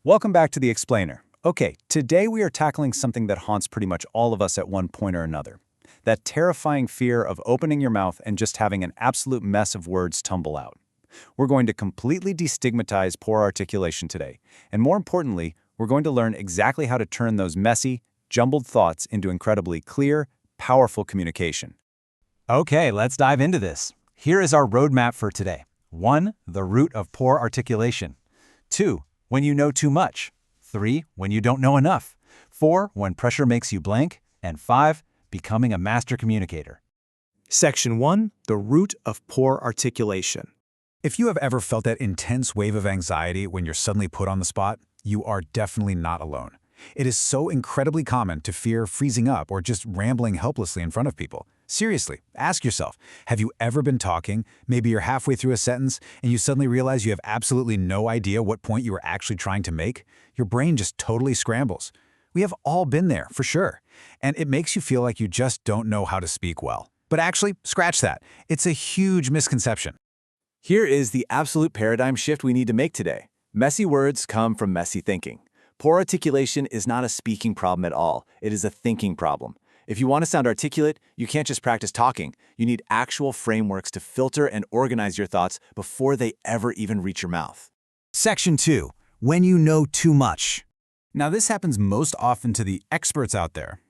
Welcome back to The Explainer. Okay, today we are tackling something that haunts pretty much all of us at one point or another. That terrifying fear of opening your mouth and just having an absolute mess of words tumble out. We're going to completely destigmatize poor articulation today, and more importantly, we're going to learn exactly how to turn those messy, jumbled thoughts into incredibly clear, powerful communication. Okay, let's dive into this. Here is our roadmap for today. 1. The root of poor articulation. 2. When you know too much. 3. When you don't know enough. 4. When pressure makes you blank. And 5. Becoming a master communicator. Section 1. The root of poor articulation. If you have ever felt that intense wave of anxiety when you're suddenly put on the spot, you are definitely not alone. It is so incredibly common to fear freezing up or just rambling helplessly in front of people. Seriously, ask yourself, have you ever been talking, maybe you're halfway through a sentence, and you suddenly realize you have absolutely no idea what point you were actually trying to make? Your brain just totally scrambles. We have all been there, for sure. And it makes you feel like you just don't know how to speak well. But actually, scratch that. It's a huge misconception. Here is the absolute paradigm shift we need to make today. Messy words come from messy thinking. Poor articulation is not a speaking problem at all. It is a thinking problem. If you want to sound articulate, you can't just practice talking. You need actual frameworks to filter and organize your thoughts before they ever even reach your mouth. Section 2. When you know too much. Now, this happens most often to the experts out there.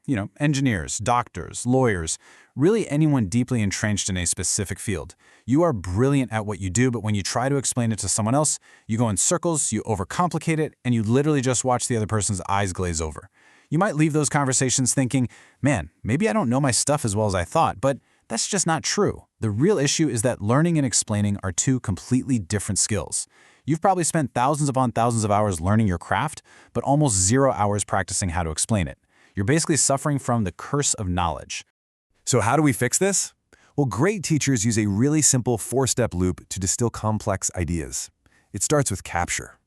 Engineers, doctors, lawyers, really anyone deeply entrenched in a specific field. You are brilliant at what you do, but when you try to explain it to someone else, you go in circles, you overcomplicate it, and you literally just watch the other person's eyes glaze over. You might leave those conversations thinking, man, maybe I don't know my stuff as well as I thought, but that's just not true. The real issue is that learning and explaining are two completely different skills. You've probably spent thousands upon thousands of hours learning your craft, but almost 0 hours practicing how to explain it. You're basically suffering from the curse of knowledge. So how do we fix this? Well, great teachers use a really simple 4-step loop to distill complex ideas. It starts with capture.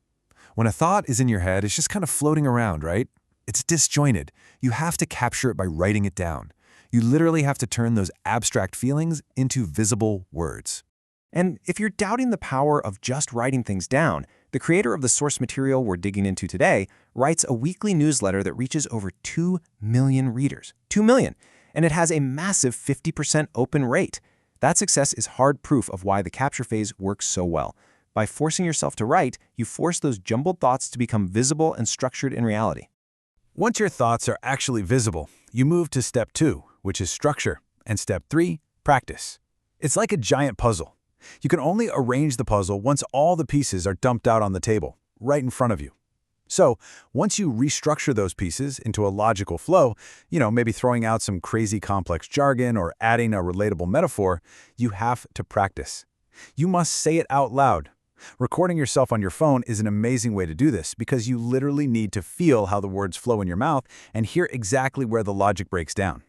When a thought is in your head, it's just kind of floating around, right? It's disjointed. You have to capture it by writing it down. You literally have to turn those abstract feelings into visible words. And if you're doubting the power of just writing things down, the creator of the source material we're digging into today writes a weekly newsletter that reaches over 2 million readers. 2 million! And it has a massive 50% open rate. That success is hard proof of why the capture phase works so well. By forcing yourself to write, you force those jumbled thoughts to become visible and structured in reality. Once your thoughts are actually visible, you move to step 2, which is structure, and step 3, practice. It's like a giant puzzle. You can only arrange the puzzle once all the pieces are dumped out on the table, right in front of you. So, once you restructure those pieces into a logical flow, maybe throwing out some crazy complex jargon or adding a relatable metaphor, you have to practice. You must say it out loud. Recording yourself on your phone is an amazing way to do this because you literally need to feel how the words flow in your mouth and hear exactly where the logic breaks down.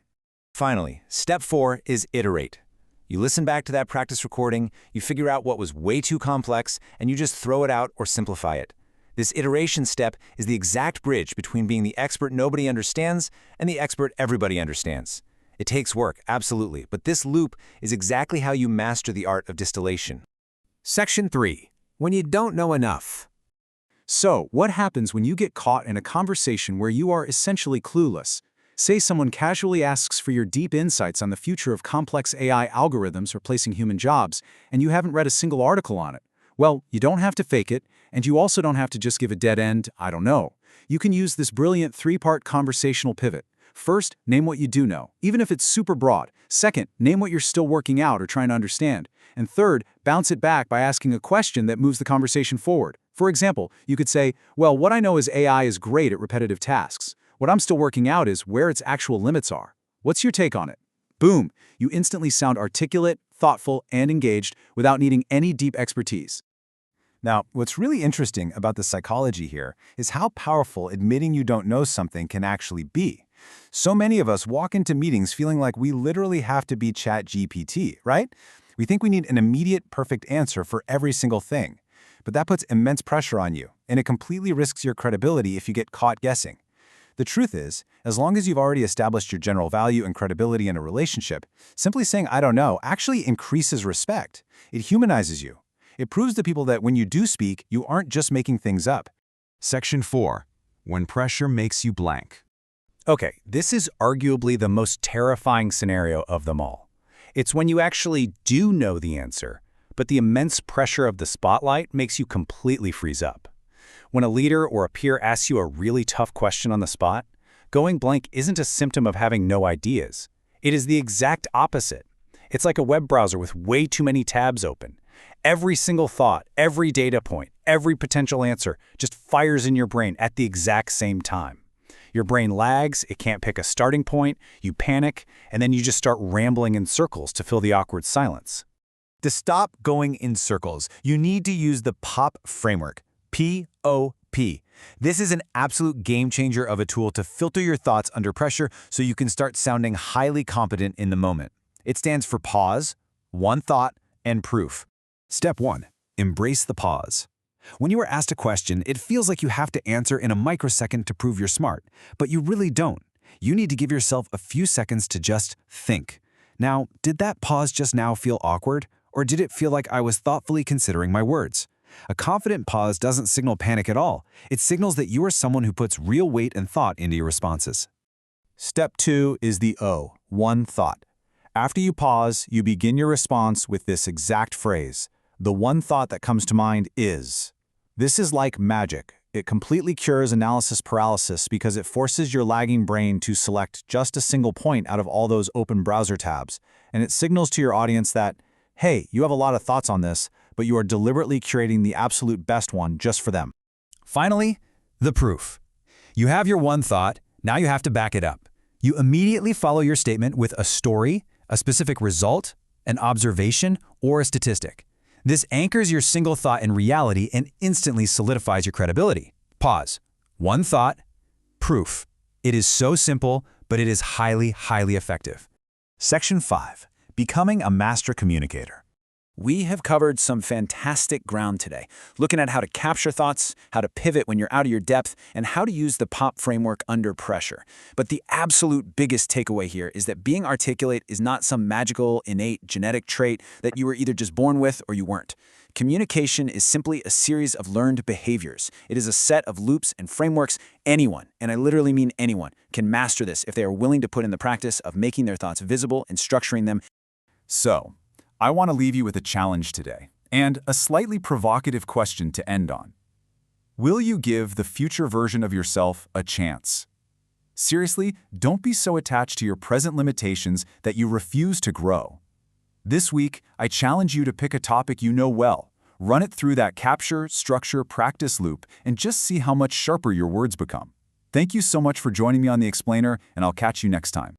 Finally, step 4 is iterate. You listen back to that practice recording, you figure out what was way too complex, and you just throw it out or simplify it. This iteration step is the exact bridge between being the expert nobody understands and the expert everybody understands. It takes work, absolutely, but this loop is exactly how you master the art of distillation. Section 3. When you don't know enough. So, what happens when you get caught in a conversation where you are essentially clueless? Say someone casually asks for your deep insights on the future of complex AI algorithms replacing human jobs, and you haven't read a single article on it. Well, you don't have to fake it, and you also don't have to just give a dead-end, I don't know. You can use this brilliant 3-part conversational pivot. First, name what you do know, even if it's super broad. Second, name what you're still working out or trying to understand. And third, bounce it back by asking a question that moves the conversation forward. For example, you could say, well, what I know is AI is great at repetitive tasks. What I'm still working out is where its actual limits are. What's your take on it? Boom! You instantly sound articulate, thoughtful, and engaged without needing any deep expertise. Now, what's really interesting about the psychology here is how powerful admitting you don't know something can actually be. So many of us walk into meetings feeling like we literally have to be ChatGPT, right? We think we need an immediate, perfect answer for every single thing. But that puts immense pressure on you, and it completely risks your credibility if you get caught guessing. The truth is, as long as you've already established your general value and credibility in a relationship, simply saying "I don't know" actually increases respect. It humanizes you. It proves to people that when you do speak, you aren't just making things up. Section 4. When pressure makes you blank. Okay, this is arguably the most terrifying scenario of them all. It's when you actually do know the answer, but the immense pressure of the spotlight makes you completely freeze up. When a leader or a peer asks you a really tough question on the spot, going blank isn't a symptom of having no ideas. It is the exact opposite. It's like a web browser with way too many tabs open. Every single thought, every data point, every potential answer just fires in your brain at the exact same time. Your brain lags, it can't pick a starting point, you panic, and then you just start rambling in circles to fill the awkward silence. To stop going in circles, you need to use the POP framework, P-O-P. This is an absolute game changer of a tool to filter your thoughts under pressure so you can start sounding highly competent in the moment. It stands for pause, one thought, and proof. Step 1. Embrace the pause. When you are asked a question, it feels like you have to answer in a microsecond to prove you're smart, but you really don't. You need to give yourself a few seconds to just think. Now, did that pause just now feel awkward, or did it feel like I was thoughtfully considering my words? A confident pause doesn't signal panic at all. It signals that you are someone who puts real weight and thought into your responses. Step 2 is the O, one thought. After you pause, you begin your response with this exact phrase. The one thought that comes to mind is. This is like magic. It completely cures analysis paralysis because it forces your lagging brain to select just a single point out of all those open browser tabs, and it signals to your audience that, hey, you have a lot of thoughts on this, but you are deliberately curating the absolute best one just for them. Finally, the proof. You have your one thought, now you have to back it up. You immediately follow your statement with a story, a specific result, an observation, or a statistic. This anchors your single thought in reality and instantly solidifies your credibility. Pause. One thought, proof. It is so simple, but it is highly, highly effective. Section 5. Becoming a master communicator. We have covered some fantastic ground today, looking at how to capture thoughts, how to pivot when you're out of your depth, and how to use the POP framework under pressure. But the absolute biggest takeaway here is that being articulate is not some magical, innate, genetic trait that you were either just born with or you weren't. Communication is simply a series of learned behaviors. It is a set of loops and frameworks anyone, and I literally mean anyone, can master this if they are willing to put in the practice of making their thoughts visible and structuring them. So, I want to leave you with a challenge today, and a slightly provocative question to end on. Will you give the future version of yourself a chance? Seriously, don't be so attached to your present limitations that you refuse to grow. This week, I challenge you to pick a topic you know well, run it through that capture, structure, practice loop, and just see how much sharper your words become. Thank you so much for joining me on The Explainer, and I'll catch you next time.